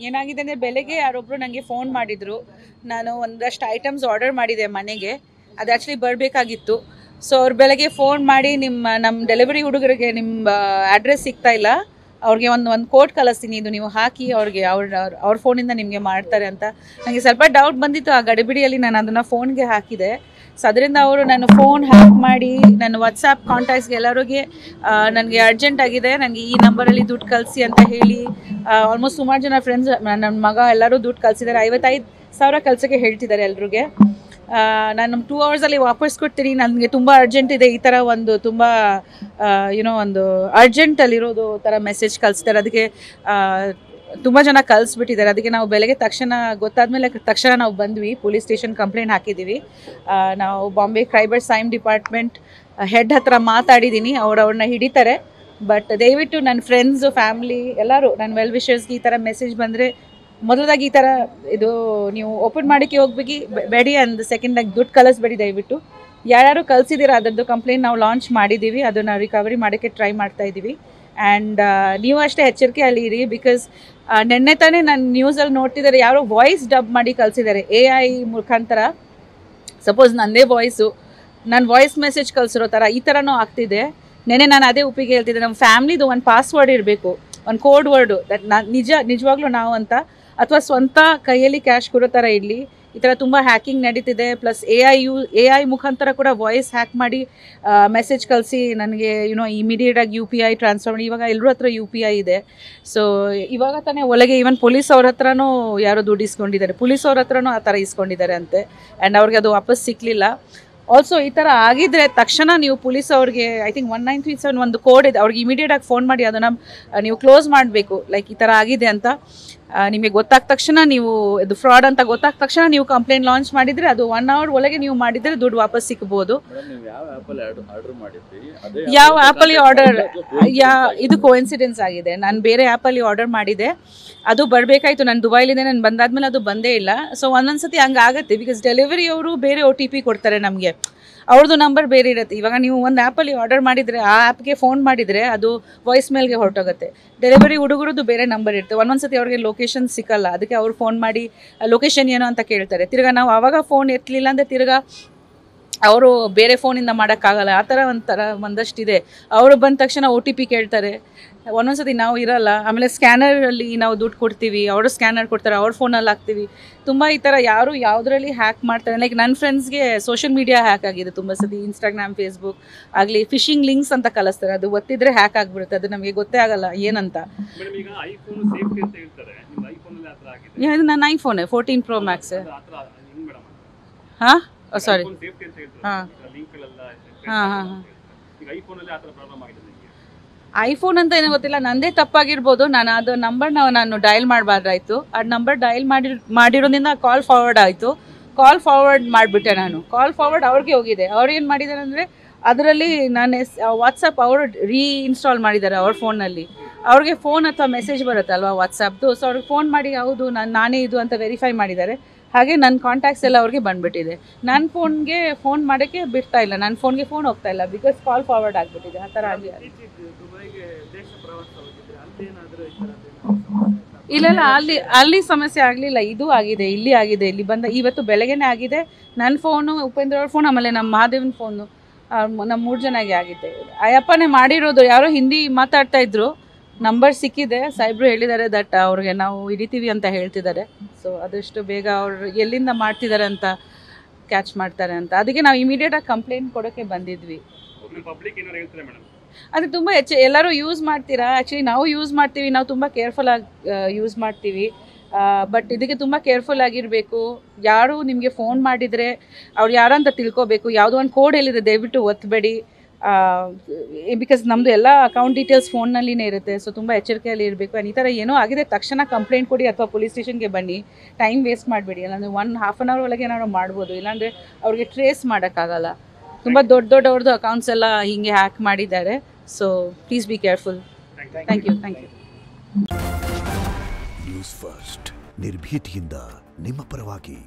ಏನಾಗಿದೆ ಅಂದರೆ ಬೆಳಗ್ಗೆ ಯಾರೊಬ್ಬರು ನನಗೆ ಫೋನ್ ಮಾಡಿದರು. ನಾನು ಒಂದಷ್ಟು ಐಟಮ್ಸ್ ಆರ್ಡರ್ ಮಾಡಿದೆ ಮನೆಗೆ, ಅದು ಆ್ಯಕ್ಚುಲಿ ಬರಬೇಕಾಗಿತ್ತು. ಸೊ ಅವ್ರು ಬೆಳಗ್ಗೆ ಫೋನ್ ಮಾಡಿ ನಮ್ಮ ಡೆಲಿವರಿ ಹುಡುಗರಿಗೆ ನಿಮ್ಮ ಅಡ್ರೆಸ್ ಸಿಗ್ತಾ ಇಲ್ಲ, ಅವ್ರಿಗೆ ಒಂದು ಕೋಡ್ ಕಳಿಸ್ತೀನಿ, ಇದು ನೀವು ಹಾಕಿ ಅವ್ರಿಗೆ ಅವ್ರ ಫೋನಿಂದ ನಿಮಗೆ ಮಾಡ್ತಾರೆ ಅಂತ. ನನಗೆ ಸ್ವಲ್ಪ ಡೌಟ್ ಬಂದಿತ್ತು ಆ ಗಡಿಬಿಡಿಯಲ್ಲಿ, ನಾನು ಅದನ್ನು ಫೋನ್ಗೆ ಹಾಕಿದೆ. ಸೊ ಅದರಿಂದ ಅವರು ನನ್ನ ಫೋನ್ ಹ್ಯಾಕ್ ಮಾಡಿ ನನ್ನ ವಾಟ್ಸಾಪ್ ಕಾಂಟ್ಯಾಕ್ಟ್ಸ್ಗೆ ಎಲ್ಲರಿಗೆ ನನಗೆ ಅರ್ಜೆಂಟ್ ಆಗಿದೆ, ನನಗೆ ಈ ನಂಬರಲ್ಲಿ ದುಡ್ಡು ಕಳಿಸಿ ಅಂತ ಹೇಳಿ ಆಲ್ಮೋಸ್ಟ್ ಸುಮಾರು ಜನ ಫ್ರೆಂಡ್ಸ್, ನನ್ನ ಮಗ ಎಲ್ಲರೂ ದುಡ್ಡು ಕಳಿಸಿದ್ದಾರೆ. 55,000 ಕಳ್ಸೋಕ್ಕೆ ಹೇಳ್ತಿದ್ದಾರೆ ಎಲ್ರಿಗೆ. ನಾನು 2 ಅವರ್ಸಲ್ಲಿ ವಾಪಸ್ ಕೊಡ್ತೀನಿ, ನನಗೆ ತುಂಬ ಅರ್ಜೆಂಟ್ ಇದೆ, ಈ ಥರ ಒಂದು ತುಂಬ ಒಂದು ಅರ್ಜೆಂಟಲ್ಲಿರೋದು ಥರ ಮೆಸೇಜ್ ಕಳಿಸ್ತಾರೆ. ಅದಕ್ಕೆ ತುಂಬ ಜನ ಕಳಿಸ್ಬಿಟ್ಟಿದ್ದಾರೆ. ಅದಕ್ಕೆ ನಾವು ಬೆಳಗ್ಗೆ ಗೊತ್ತಾದ್ಮೇಲೆ ತಕ್ಷಣ ನಾವು ಬಂದ್ವಿ, ಪೊಲೀಸ್ ಸ್ಟೇಷನ್ ಕಂಪ್ಲೇಂಟ್ ಹಾಕಿದ್ದೀವಿ. ನಾವು Bombay cyber crime department head ಹತ್ರ ಮಾತಾಡಿದ್ದೀನಿ, ಅವ್ರನ್ನ ಹಿಡಿತಾರೆ. ಬಟ್ ದಯವಿಟ್ಟು ನನ್ನ ಫ್ರೆಂಡ್ಸು, ಫ್ಯಾಮ್ಲಿ ಎಲ್ಲರೂ, ನನ್ನ ವೆಲ್ ವಿಷರ್ಸ್ಗೆ ಈ ಥರ ಮೆಸೇಜ್ ಬಂದರೆ ಮೊದಲದಾಗಿ ಈ ಥರ ಇದು ನೀವು ಓಪನ್ ಮಾಡೋಕ್ಕೆ ಬೇಡಿ, ಅಂಡ್ ಸೆಕೆಂಡಾಗಿ ದುಡ್ಡು ಕಳಿಸ್ಬೇಡಿ ದಯವಿಟ್ಟು. ಯಾರ್ಯಾರು ಕಳಿಸಿದ್ದೀರ ಅದರದ್ದು ಕಂಪ್ಲೇಂಟ್ ನಾವು ಲಾಂಚ್ ಮಾಡಿದ್ದೀವಿ, ಅದನ್ನು ರಿಕವರಿ ಮಾಡೋಕ್ಕೆ ಟ್ರೈ ಮಾಡ್ತಾ ಇದ್ದೀವಿ. ಆ್ಯಂಡ್ ನೀವು ಅಷ್ಟೇ ಎಚ್ಚರಿಕೆಯಲ್ಲಿ ಇರಿ, ಬಿಕಾಸ್ ನೆನ್ನೆ ತಾನೇ ನಾನು ನ್ಯೂಸಲ್ಲಿ ನೋಡ್ತಿದ್ದಾರೆ, ಯಾರೋ ವಾಯ್ಸ್ ಡಬ್ ಮಾಡಿ ಕಳಿಸಿದ್ದಾರೆ AI ಮುಖಾಂತರ. ಸಪೋಸ್ ನನ್ನದೇ ವಾಯ್ಸು, ನಾನು ವಾಯ್ಸ್ ಮೆಸೇಜ್ ಕಳಿಸಿರೋ ಥರ ಈ ಥರನೂ ಆಗ್ತಿದೆ. ನೆನ್ನೆ ನಾನು ಅದೇ ಒಪ್ಪಿಗೆ ಹೇಳ್ತಿದ್ದೆ, ನಮ್ಮ ಫ್ಯಾಮ್ಲಿದು ಒಂದು ಪಾಸ್ವರ್ಡ್ ಇರಬೇಕು, ಒಂದು ಕೋಡ್ ವರ್ಡು, ದಟ್ ನಿಜವಾಗ್ಲೂ ನಾವು ಅಂತ, ಅಥವಾ ಸ್ವಂತ ಕೈಯಲ್ಲಿ ಕ್ಯಾಶ್ ಕೊಡೋ ಥರ ಇರಲಿ. ಈ ಥರ ತುಂಬ ಹ್ಯಾಕಿಂಗ್ ನಡೀತಿದೆ. ಪ್ಲಸ್ AI ಮುಖಾಂತರ ಕೂಡ ವಾಯ್ಸ್ ಹ್ಯಾಕ್ ಮಾಡಿ ಮೆಸೇಜ್ ಕಳಿಸಿ ನನಗೆ ಇಮಿಡಿಯೇಟಾಗಿ UPI ಟ್ರಾನ್ಸ್ಫರ್ ಮಾಡಿ. ಇವಾಗ ಎಲ್ಲರ ಹತ್ರ UPI ಇದೆ. ಸೊ ಇವಾಗ ತಾನೇ ಒಳಗೆ ಈವನ್ ಪೊಲೀಸ್ ಅವ್ರ ಹತ್ರನೂ ಯಾರೋ ದುಡ್ಡು ಇಸ್ಕೊಂಡಿದ್ದಾರೆ, ಪೊಲೀಸ್ ಅವ್ರ ಹತ್ರನೂ ಆ ಥರ ಇಸ್ಕೊಂಡಿದ್ದಾರೆ ಅಂತೆ. ಆ್ಯಂಡ್ ಅವ್ರಿಗೆ ಅದು ವಾಪಸ್ ಸಿಕ್ಕಲಿಲ್ಲ. ಆಲ್ಸೋ ಈ ಥರ ಆಗಿದ್ದರೆ ತಕ್ಷಣ ನೀವು ಪೊಲೀಸ್ ಅವ್ರಿಗೆ ಐ ಥಿಂಕ್ 1937 ಒಂದು ಕೋಡ್ ಇದೆ, ಅವ್ರಿಗೆ ಇಮಿಡಿಯೇಟಾಗಿ ಫೋನ್ ಮಾಡಿ ಅದನ್ನು ನೀವು ಕ್ಲೋಸ್ ಮಾಡಬೇಕು. ಲೈಕ್ ಈ ಥರ ಆಗಿದೆ ಅಂತ ನಿಮಗೆ ಗೊತ್ತಾದ ತಕ್ಷಣ, ನೀವು ಇದು ಫ್ರಾಡ್ ಅಂತ ಗೊತ್ತಾದ ತಕ್ಷಣ ನೀವು ಕಂಪ್ಲೇಂಟ್ ಲಾಂಚ್ ಮಾಡಿದರೆ ಅದು 1 hour ಒಳಗೆ ನೀವು ಮಾಡಿದರೆ ದುಡ್ಡು ವಾಪಸ್ ಸಿಗ್ಬೋದು. ಯಾವ ಆ್ಯಪಲ್ಲಿ ಆರ್ಡರ್, ಇದು ಕೋಇನ್ಸಿಡೆನ್ಸ್ ಆಗಿದೆ. ನಾನು ಬೇರೆ ಆ್ಯಪಲ್ಲಿ ಆರ್ಡರ್ ಮಾಡಿದೆ, ಅದು ಬರಬೇಕಾಯ್ತು. ನಾನು ದುಬೈಲಿದೆ, ನಾನು ಬಂದಾದ್ಮೇಲೆ ಅದು ಬಂದೇ ಇಲ್ಲ. ಸೊ ಒಂದೊಂದ್ಸತಿ ಹಂಗೆ ಆಗುತ್ತೆ, ಬಿಕಾಸ್ ಡೆಲಿವರಿ ಅವರು ಬೇರೆ OTP ಕೊಡ್ತಾರೆ ನಮಗೆ, ಅವ್ರದ್ದು ನಂಬರ್ ಬೇರೆ ಇರುತ್ತೆ. ಇವಾಗ ನೀವು ಒಂದು ಆ್ಯಪಲ್ಲಿ ಆರ್ಡರ್ ಮಾಡಿದರೆ ಆ ಆ್ಯಪ್ಗೆ ಫೋನ್ ಮಾಡಿದರೆ ಅದು ವಾಯ್ಸ್ ಮೇಲ್ಗೆ ಹೊರಟೋಗುತ್ತೆ. ಡೆಲಿವರಿ ಹುಡುಗರದ್ದು ಬೇರೆ ನಂಬರ್ ಇರುತ್ತೆ. ಒಂದೊಂದ್ಸತಿ ಅವ್ರಿಗೆ ಲೊಕೇಶನ್ ಸಿಕ್ಕಲ್ಲ, ಅದಕ್ಕೆ ಅವ್ರು ಫೋನ್ ಮಾಡಿ ಲೊಕೇಶನ್ ಏನೋ ಅಂತ ಕೇಳ್ತಾರೆ. ತಿರ್ಗಾ ನಾವು ಆವಾಗ ಫೋನ್ ಎತ್ತಲಿಲ್ಲ ಅಂದರೆ ತಿರ್ಗಾ ಅವರು ಬೇರೆ ಫೋನಿಂದ ಮಾಡೋಕ್ಕಾಗಲ್ಲ. ಆ ಥರ ಒಂದಷ್ಟಿದೆ. ಅವರು ಬಂದ ತಕ್ಷಣ OTP ಕೇಳ್ತಾರೆ, ಒಂದೊಂದ್ಸತಿ ನಾವು ಇರಲ್ಲ. ಆಮೇಲೆ ಸ್ಕ್ಯಾನರಲ್ಲಿ ನಾವು ದುಡ್ಡು ಕೊಡ್ತೀವಿ, ಅವರು ಸ್ಕ್ಯಾನರ್ ಕೊಡ್ತಾರೆ, ಅವ್ರ ಫೋನಲ್ಲಿ ಹಾಕ್ತೀವಿ. ತುಂಬ ಈ ಥರ ಯಾರು ಯಾವುದರಲ್ಲಿ ಹ್ಯಾಕ್ ಮಾಡ್ತಾರೆ. ಲೈಕ್ ನನ್ನ ಫ್ರೆಂಡ್ಸ್ಗೆ ಸೋಷಿಯಲ್ ಮೀಡಿಯಾ ಹ್ಯಾಕ್ ಆಗಿದೆ ತುಂಬ ಸತಿ. ಇನ್ಸ್ಟಾಗ್ರಾಮ್, ಫೇಸ್ಬುಕ್ ಆಗಲಿ ಫಿಶಿಂಗ್ ಲಿಂಕ್ಸ್ ಅಂತ ಕಳಿಸ್ತಾರೆ, ಅದು ಒತ್ತಿದ್ರೆ ಹ್ಯಾಕ್ ಆಗಿಬಿಡುತ್ತೆ, ಅದು ನಮಗೆ ಗೊತ್ತೇ ಆಗಲ್ಲ ಏನಂತ. ಇದು ನನ್ನ ಐಫೋನೇ 14 Pro Max. ಹಾಂ, ಸಾರಿ, ಹಾಂ ಹಾಂ ಹಾಂ ಹಾಂ ಐಫೋನ್ ಅಂತ ಏನೋ ಗೊತ್ತಿಲ್ಲ, ನಂದೇ ತಪ್ಪಾಗಿರ್ಬೋದು. ನಾನು ಅದು ನಾನು ಡಯಲ್ ಮಾಡಬಾರ್ದಾಯ್ತು. ಆ ನಂಬರ್ ಡಯಲ್ ಮಾಡಿರೋದ್ರಿಂದ ಕಾಲ್ ಫಾರ್ವರ್ಡ್ ಆಯಿತು. ಕಾಲ್ ಫಾರ್ವರ್ಡ್ ಮಾಡಿಬಿಟ್ಟೆ ನಾನು. ಕಾಲ್ ಫಾರ್ವರ್ಡ್ ಅವ್ರಿಗೆ ಹೋಗಿದೆ. ಅವ್ರು ಏನು ಮಾಡಿದ್ದಾರೆ ಅಂದರೆ ಅದರಲ್ಲಿ ನಾನು ವಾಟ್ಸಪ್ ಅವರು ಇನ್ಸ್ಟಾಲ್ ಮಾಡಿದ್ದಾರೆ ಅವ್ರ ಫೋನಲ್ಲಿ. ಅವ್ರಿಗೆ ಫೋನ್ ಅಥವಾ ಮೆಸೇಜ್ ಬರುತ್ತಲ್ವ ವಾಟ್ಸಪ್ದು. ಸೊ ಅವ್ರಿಗೆ ಫೋನ್ ಮಾಡಿ ಹೌದು ನಾನೇ ಇದು ಅಂತ ವೆರಿಫೈ ಮಾಡಿದ್ದಾರೆ. ಹಾಗೆ ನನ್ನ ಕಾಂಟ್ಯಾಕ್ಟ್ಸ್ ಎಲ್ಲ ಅವ್ರಿಗೆ ಬಂದುಬಿಟ್ಟಿದೆ. ನನ್ನ ಫೋನ್ಗೆ ಫೋನ್ ಮಾಡೋಕ್ಕೆ ಬಿಡ್ತಾ ಇಲ್ಲ, ನನ್ನ ಫೋನ್ಗೆ ಫೋನ್ ಹೋಗ್ತಾ ಇಲ್ಲ, ಬಿಕಾಸ್ ಕಾಲ್ ಫಾರ್ವರ್ಡ್ ಆಗಿಬಿಟ್ಟಿದೆ. ಆ ಥರ ಆಗಿ ಇಲ್ಲ ಅಲ್ಲಿ ಸಮಸ್ಯೆ ಆಗಲಿಲ್ಲ. ಇದು ಆಗಿದೆ, ಇಲ್ಲಿ ಆಗಿದೆ. ಇವತ್ತು ಬೆಳಗ್ಗೆನೇ ಆಗಿದೆ. ನನ್ನ ಫೋನು, ಉಪೇಂದ್ರ ಅವ್ರ ಫೋನ್, ಆಮೇಲೆ ನಮ್ಮ ಮಹಾದೇವನ ಫೋನು, ನಮ್ಮ 3 ಜನಗೆ ಆಗಿದೆ. ಅಯ್ಯಪ್ಪನೇ ಮಾಡಿರೋದು. ಯಾರೋ ಹಿಂದಿ ಮಾತಾಡ್ತಾ ಇದ್ರು, ನಂಬರ್ ಸಿಕ್ಕಿದೆ, ಸಾಹೇಬ್ರು ಹೇಳಿದ್ದಾರೆ ದಟ್ ಅವ್ರಿಗೆ ನಾವು ಹಿಡಿತೀವಿ ಅಂತ ಹೇಳ್ತಿದ್ದಾರೆ. ಸೊ ಆದಷ್ಟು ಬೇಗ ಅವ್ರು ಎಲ್ಲಿಂದ ಮಾಡ್ತಿದ್ದಾರೆ ಅಂತ ಕ್ಯಾಚ್ ಮಾಡ್ತಾರೆ ಅಂತ. ಅದಕ್ಕೆ ನಾವು ಇಮಿಡಿಯೇಟಾಗಿ ಕಂಪ್ಲೇಂಟ್ ಕೊಡೋಕ್ಕೆ ಬಂದಿದ್ವಿ. ಅದು ತುಂಬ ಎಲ್ಲರೂ ಯೂಸ್ ಮಾಡ್ತೀರಾ, ಆ್ಯಕ್ಚುಲಿ ನಾವು ಯೂಸ್ ಮಾಡ್ತೀವಿ, ನಾವು ತುಂಬ ಕೇರ್ಫುಲ್ಲಾಗಿ ಯೂಸ್ ಮಾಡ್ತೀವಿ. ಬಟ್ ಇದಕ್ಕೆ ತುಂಬ ಕೇರ್ಫುಲ್ ಆಗಿರಬೇಕು. ಯಾರು ನಿಮಗೆ ಫೋನ್ ಮಾಡಿದರೆ ಅವ್ರು ಯಾರು ಅಂತ ತಿಳ್ಕೊಬೇಕು. ಯಾವುದೋ ಒಂದು ಕೋಡ್ ಹೇಳಿದೆ ದಯವಿಟ್ಟು ಒತ್ತಬೇಡಿ, ಬಿಕಾಸ್ ನಮ್ಮದು ಎಲ್ಲ ಅಕೌಂಟ್ ಡೀಟೇಲ್ಸ್ ಫೋನ್ನಲ್ಲಿನೇ ಇರುತ್ತೆ. ಸೊ ತುಂಬ ಎಚ್ಚರಿಕೆಯಲ್ಲಿ ಇರಬೇಕು. ಈ ಥರ ಏನೋ ಆಗಿದೆ ತಕ್ಷಣ ಕಂಪ್ಲೇಂಟ್ ಕೊಡಿ ಅಥವಾ ಪೊಲೀಸ್ ಸ್ಟೇಷನ್ಗೆ ಬನ್ನಿ. ಟೈಮ್ ವೇಸ್ಟ್ ಮಾಡಬೇಡಿ. ಇಲ್ಲಾಂದರೆ 1.5 hour ಒಳಗೆ ಏನಾದ್ರು ಮಾಡ್ಬೋದು, ಇಲ್ಲಾಂದರೆ ಅವ್ರಿಗೆ ಟ್ರೇಸ್ ಮಾಡೋಕ್ಕಾಗಲ್ಲ. ತುಂಬ ದೊಡ್ಡವ್ರದ್ದು ಅಕೌಂಟ್ಸ್ ಎಲ್ಲ ಹೀಗೆ ಹ್ಯಾಕ್ ಮಾಡಿದ್ದಾರೆ. So please be careful. Thank you. News First, ನಿರ್ಭೀತಿಯಿಂದ ನಿಮ್ಮ ಪರವಾಗಿ.